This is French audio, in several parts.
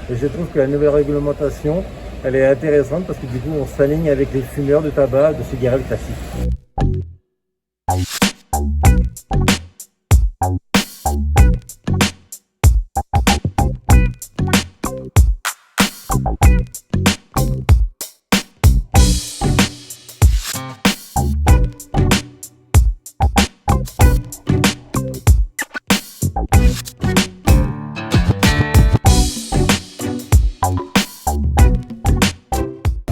Et je trouve que la nouvelle réglementation, elle est intéressante parce que du coup, on s'aligne avec les fumeurs de tabac, de cigarettes classiques.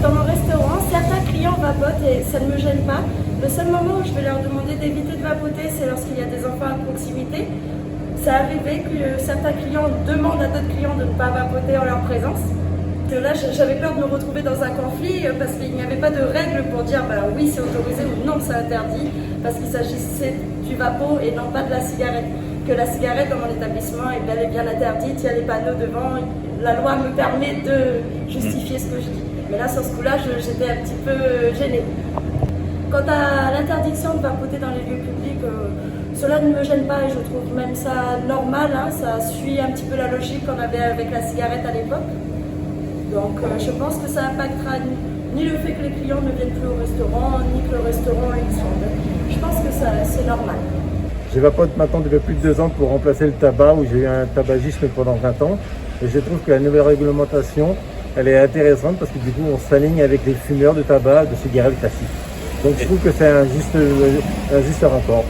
Dans mon restaurant, certains clients vapotent et ça ne me gêne pas. Le seul moment où je vais leur demander d'éviter de vapoter, c'est lorsqu'il y a des enfants à proximité. Ça arrivé que certains clients demandent à d'autres clients de ne pas vapoter en leur présence. Que là, j'avais peur de me retrouver dans un conflit parce qu'il n'y avait pas de règles pour dire oui, c'est autorisé ou non, c'est interdit, parce qu'il s'agissait du vapeau et non pas de la cigarette. Que la cigarette dans mon établissement est bel et bien interdite, il y a les panneaux devant, la loi me permet de justifier ce que je dis. Mais là, sur ce coup-là, j'étais un petit peu gênée. Quant à l'interdiction de vapoter dans les lieux publics, cela ne me gêne pas et je trouve même ça normal, ça suit un petit peu la logique qu'on avait avec la cigarette à l'époque. Donc je pense que ça impactera ni le fait que les clients ne viennent plus au restaurant, ni que le restaurant expande. Je pense que c'est normal. Je vapote maintenant depuis plus de 2 ans pour remplacer le tabac, où j'ai eu un tabagisme pendant 20 ans. Et je trouve que la nouvelle réglementation, elle est intéressante parce que du coup, on s'aligne avec les fumeurs de tabac, de cigarettes classiques. Donc je trouve que c'est un juste rapport.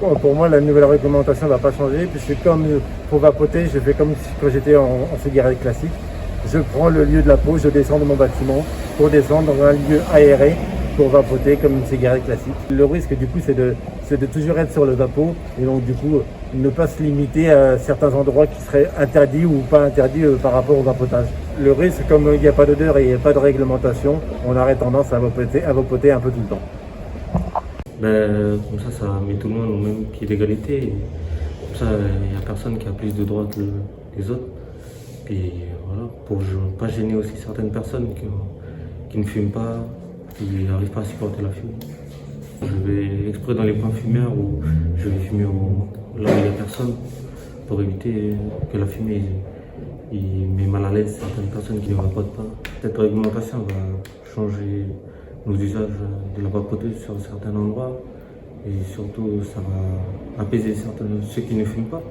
Bon, pour moi, la nouvelle réglementation ne va pas changer, puisque comme pour vapoter, je fais comme quand j'étais en cigarette classique. Je prends le lieu de la pause, je descends de mon bâtiment pour descendre dans un lieu aéré pour vapoter comme une cigarette classique. Le risque du coup c'est de toujours être sur le vapeau et donc du coup ne pas se limiter à certains endroits qui seraient interdits ou pas interdits par rapport au vapotage. Le risque, comme il n'y a pas d'odeur et il n'y a pas de réglementation, on aurait tendance à vapoter un peu tout le temps. Comme ça met tout le monde au même pied d'égalité. Comme ça, il n'y a personne qui a plus de droits que les autres. Et voilà, pour ne pas gêner aussi certaines personnes qui ne fument pas, qui n'arrivent pas à supporter la fumée. Je vais exprès dans les points fumeurs où je vais fumer là où il n'y a personne pour éviter que la fumée met mal à l'aise certaines personnes qui ne vapotent pas. Cette réglementation va changer nos usages de la vapoteuse sur certains endroits et surtout ça va apaiser ceux qui ne fument pas.